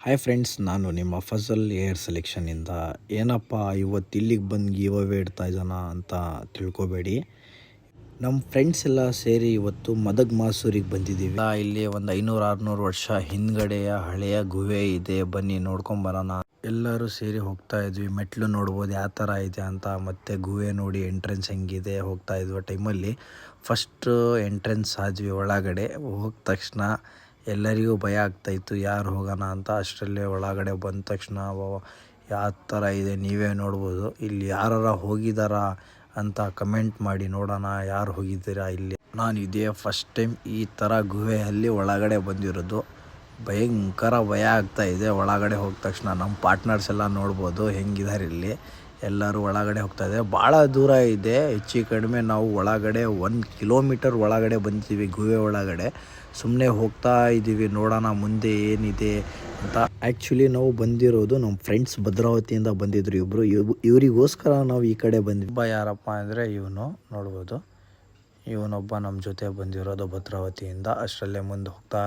Hi friends, ನಾನು ನಿಮ್ಮ Fazal air ಸೆಲೆಕ್ಷನ್ನಿಂದ. ಏನಪ್ಪ ಇವತ್ತು ಇಲ್ಲಿಗೆ ಬಂದು ಗಿವ್ ಅವೇ ಇಡ್ತಾ ಇದ್ದಾನ ಅಂತ ತಿಳ್ಕೊಬೇಡಿ. ನಮ್ಮ ಫ್ರೆಂಡ್ಸ್ ಎಲ್ಲ ಸೇರಿ ಇವತ್ತು ಮದಗ್ ಮಾಸೂರಿಗೆ ಬಂದಿದ್ದೀವಿ. ಇಲ್ಲಿ ಒಂದು 500-600 ವರ್ಷ ಹಿಂದ್ಗಡೆಯ ಹಳೆಯ ಗುಹೆ ಇದೆ, ಬನ್ನಿ ನೋಡ್ಕೊಂಬರೋಣ. ಎಲ್ಲರೂ ಸೇರಿ ಹೋಗ್ತಾ ಇದ್ವಿ. ಮೆಟ್ಲು ನೋಡ್ಬೋದು ಯಾವ ಥರ ಇದೆ ಅಂತ, ಮತ್ತು ಗುಹೆ ನೋಡಿ ಎಂಟ್ರೆನ್ಸ್ ಹೆಂಗಿದೆ ಹೋಗ್ತಾ ಇದ್ವಿ. ಟೈಮಲ್ಲಿ ಫಸ್ಟ್ ಎಂಟ್ರೆನ್ಸ್ ಆದ್ವಿ. ಒಳಗಡೆ ಹೋದ ತಕ್ಷಣ ಎಲ್ಲರಿಗೂ ಭಯ ಆಗ್ತಾಯಿತ್ತು, ಯಾರು ಹೋಗೋಣ ಅಂತ. ಅಷ್ಟರಲ್ಲೇ ಒಳಗಡೆ ಬಂದ ತಕ್ಷಣ ಯಾವ ಥರ ಇದೆ ನೀವೇ ನೋಡ್ಬೋದು. ಇಲ್ಲಿ ಯಾರು ಹೋಗಿದ್ದಾರಾ ಅಂತ ಕಮೆಂಟ್ ಮಾಡಿ ನೋಡೋಣ, ಯಾರು ಹೋಗಿದ್ದೀರಾ ಇಲ್ಲಿ. ನಾನು ಇದೇ ಫಸ್ಟ್ ಟೈಮ್ ಈ ಥರ ಗುಹೆಯಲ್ಲಿ ಒಳಗಡೆ ಬಂದಿರೋದು. ಭಯಂಕರ ಭಯ ಆಗ್ತಾಯಿದೆ. ಒಳಗಡೆ ಹೋದ ತಕ್ಷಣ ನಮ್ಮ ಪಾರ್ಟ್ನರ್ಸ್ ಎಲ್ಲ ನೋಡ್ಬೋದು ಹೆಂಗಿದ್ದಾರೆ ಇಲ್ಲಿ. ಎಲ್ಲರೂ ಒಳಗಡೆ ಹೋಗ್ತಾಯಿದ್ದಾರೆ. ಭಾಳ ದೂರ ಇದೆ, ಹೆಚ್ಚು ಕಡಿಮೆ ನಾವು ಒಳಗಡೆ 1 ಕಿಲೋಮೀಟರ್ ಒಳಗಡೆ ಬಂದಿದ್ದೀವಿ. ಗುಹೆ ಒಳಗಡೆ ಸುಮ್ಮನೆ ಹೋಗ್ತಾ ಇದ್ದೀವಿ, ನೋಡೋಣ ಮುಂದೆ ಏನಿದೆ ಅಂತ. ಆ್ಯಕ್ಚುಲಿ ನಾವು ಬಂದಿರೋದು ನಮ್ಮ ಫ್ರೆಂಡ್ಸ್ ಭದ್ರಾವತಿಯಿಂದ ಬಂದಿದ್ರು ಇಬ್ಬರು. ಇವರಿಗೋಸ್ಕರ ನಾವು ಈ ಕಡೆ ಬಂದ್ವಿ. ಒಬ್ಬ ಯಾರಪ್ಪ ಅಂದರೆ ಇವನು ನೋಡ್ಬೋದು, ಇವನೊಬ್ಬ ನಮ್ಮ ಜೊತೆ ಬಂದಿರೋದು ಭದ್ರಾವತಿಯಿಂದ. ಅಷ್ಟರಲ್ಲೇ ಮುಂದೆ ಹೋಗ್ತಾ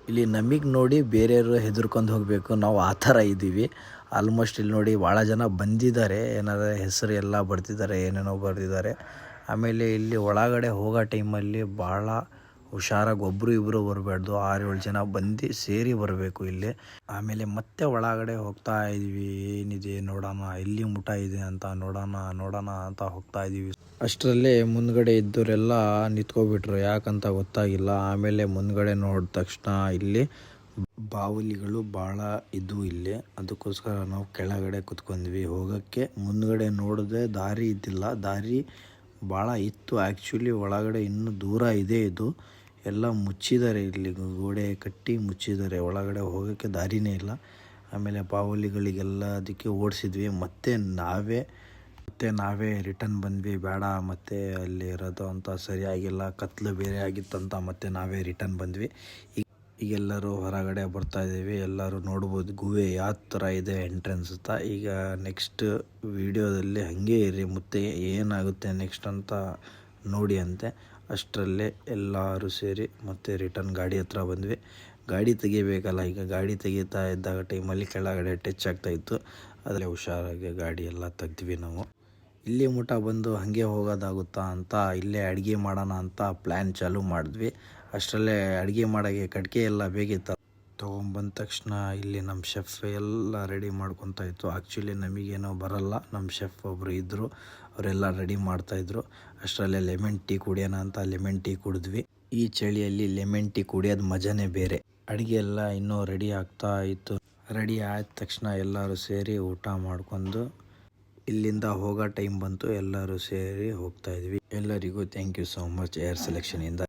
ಇಲ್ಲಿ ನಮಗೆ ನೋಡಿ ಬೇರೆಯವರು ಹೆದರ್ಕೊಂಡು ಹೋಗಬೇಕು, ನಾವು ಆ ಥರ ಇದ್ದೀವಿ. ಆಲ್ಮೋಸ್ಟ್ ಇಲ್ಲಿ ನೋಡಿ ಭಾಳ ಜನ ಬಂದಿದ್ದಾರೆ, ಏನಾರ ಹೆಸರು ಎಲ್ಲ ಬರ್ತಿದ್ದಾರೆ, ಏನೇನೋ ಬರ್ತಿದ್ದಾರೆ. ಆಮೇಲೆ ಇಲ್ಲಿ ಒಳಗಡೆ ಹೋಗೋ ಟೈಮಲ್ಲಿ ಭಾಳ ಹುಷಾರಾಗಿ ಒಬ್ಬರು ಇಬ್ಬರು ಬರಬಾರ್ದು, 6-7 ಜನ ಬಂದು ಸೇರಿ ಬರಬೇಕು ಇಲ್ಲಿ. ಆಮೇಲೆ ಮತ್ತೆ ಒಳಗಡೆ ಹೋಗ್ತಾ ಇದ್ದೀವಿ. ಏನಿದೆ ನೋಡೋಣ, ಎಲ್ಲಿ ಮುಟ ಇದೆ ಅಂತ ನೋಡೋಣ ಅಂತ ಹೋಗ್ತಾ ಇದ್ದೀವಿ. ಅಷ್ಟರಲ್ಲೇ ಮುಂದ್ಗಡೆ ಇದ್ದವರೆಲ್ಲ ನಿಂತ್ಕೊಬಿಟ್ರು, ಯಾಕಂತ ಗೊತ್ತಾಗಿಲ್ಲ. ಆಮೇಲೆ ಮುಂದ್ಗಡೆ ನೋಡಿದ ತಕ್ಷಣ ಇಲ್ಲಿ ಬಾವಲಿಗಳು ಭಾಳ ಇದ್ವು ಇಲ್ಲಿ. ಅದಕ್ಕೋಸ್ಕರ ನಾವು ಕೆಳಗಡೆ ಕುತ್ಕೊಂಡ್ವಿ. ಹೋಗೋಕ್ಕೆ ಮುಂದ್ಗಡೆ ನೋಡಿದ್ರೆ ದಾರಿ ಇದ್ದಿಲ್ಲ, ದಾರಿ ಭಾಳ ಇತ್ತು. ಆ್ಯಕ್ಚುಲಿ ಒಳಗಡೆ ಇನ್ನೂ ದೂರ ಇದೆ. ಇದು ಎಲ್ಲ ಮುಚ್ಚಿದ್ದಾರೆ, ಇಲ್ಲಿ ಗೋಡೆ ಕಟ್ಟಿ ಮುಚ್ಚಿದ್ದಾರೆ. ಒಳಗಡೆ ಹೋಗೋಕ್ಕೆ ದಾರಿನೇ ಇಲ್ಲ. ಆಮೇಲೆ ಬಾವಲಿಗಳಿಗೆಲ್ಲ ಅದಕ್ಕೆ ಓಡಿಸಿದ್ವಿ. ಮತ್ತೆ ನಾವೇ ರಿಟರ್ನ್ ಬಂದ್ವಿ. ಬೇಡ ಮತ್ತೆ ಅಲ್ಲಿ ಇರೋದು ಅಂತ ಸರಿಯಾಗಿಲ್ಲ, ಕತ್ಲು ಬೇರೆ ಆಗಿತ್ತಂತ ಮತ್ತೆ ನಾವೇ ರಿಟರ್ನ್ ಬಂದ್ವಿ. ಈಗೆಲ್ಲರೂ ಹೊರಗಡೆ ಬರ್ತಾ ಇದ್ದೀವಿ. ಎಲ್ಲರೂ ನೋಡ್ಬೋದು ಗುಹೆ ಯಾವ ಥರ ಇದೆ ಎಂಟ್ರೆನ್ಸ್ ಅಂತ. ಈಗ ನೆಕ್ಸ್ಟ್ ವಿಡಿಯೋದಲ್ಲಿ ಹಾಗೆ ಇರಿ, ಮತ್ತೆ ಏನಾಗುತ್ತೆ ನೆಕ್ಸ್ಟ್ ಅಂತ ನೋಡಿ ಅಂತೆ. ಅಷ್ಟರಲ್ಲೇ ಎಲ್ಲರೂ ಸೇರಿ ಮತ್ತೆ ರಿಟರ್ನ್ ಗಾಡಿ ಹತ್ರ ಬಂದ್ವಿ. ಗಾಡಿ ತೆಗಿಬೇಕಲ್ಲ, ಈಗ ಗಾಡಿ ತೆಗಿತಾ ಇದ್ದಾಗ ಟೈಮಲ್ಲಿ ಕೆಳಗಡೆ ಟಚ್ ಆಗ್ತಾಯಿತ್ತು. ಅದರಲ್ಲೇ ಹುಷಾರಾಗಿ ಗಾಡಿ ಎಲ್ಲ ತೆಗ್ದ್ವಿ ನಾವು. ಇಲ್ಲಿ ಮುಟ ಬಂದು ಹಾಗೆ ಹೋಗೋದಾಗುತ್ತಾ ಅಂತ ಇಲ್ಲೇ ಅಡುಗೆ ಮಾಡೋಣ ಅಂತ ಪ್ಲ್ಯಾನ್ ಚಾಲೂ ಮಾಡಿದ್ವಿ. ಅಷ್ಟರಲ್ಲೇ ಅಡುಗೆ ಮಾಡೋಕ್ಕೆ ಕಟ್ಟಿಗೆ ಎಲ್ಲ ಬೇಕಿತ್ತು. ತೊಗೊಂಬಂದ ತಕ್ಷಣ ಇಲ್ಲಿ ನಮ್ಮ ಶೆಫ್ ಎಲ್ಲ ರೆಡಿ ಮಾಡ್ಕೊತಾ ಇತ್ತು. ಆ್ಯಕ್ಚುಲಿ ನಮಗೇನೋ ಬರಲ್ಲ, ನಮ್ಮ ಶೆಫ್ ಒಬ್ಬರು ಇದ್ದರು, ಅವರೆಲ್ಲ ರೆಡಿ ಮಾಡ್ತಾಯಿದ್ರು. ಅಷ್ಟರಲ್ಲೇ ಲೆಮನ್ ಟೀ ಕುಡಿಯೋಣ ಅಂತ ಲೆಮನ್ ಟೀ ಕುಡಿದ್ವಿ. ಈ ಚಳಿಯಲ್ಲಿ ಲೆಮನ್ ಟೀ ಕುಡಿಯೋದು ಮಜಾನೇ ಬೇರೆ. ಅಡುಗೆ ಎಲ್ಲ ಇನ್ನೂ ರೆಡಿ ಆಗ್ತಾ ಇತ್ತು. ರೆಡಿ ಆದ ತಕ್ಷಣ ಎಲ್ಲರೂ ಸೇರಿ ಊಟ ಮಾಡ್ಕೊಂಡು ಇಲ್ಲಿಂದ ಹೋಗೋ ಟೈಮ್ ಬಂತು. ಎಲ್ಲರೂ ಸೇರಿ ಹೋಗ್ತಾ ಇದ್ವಿ. ಎಲ್ಲರಿಗೂ thank you so much air ಸೆಲೆಕ್ಷನಿಂದ.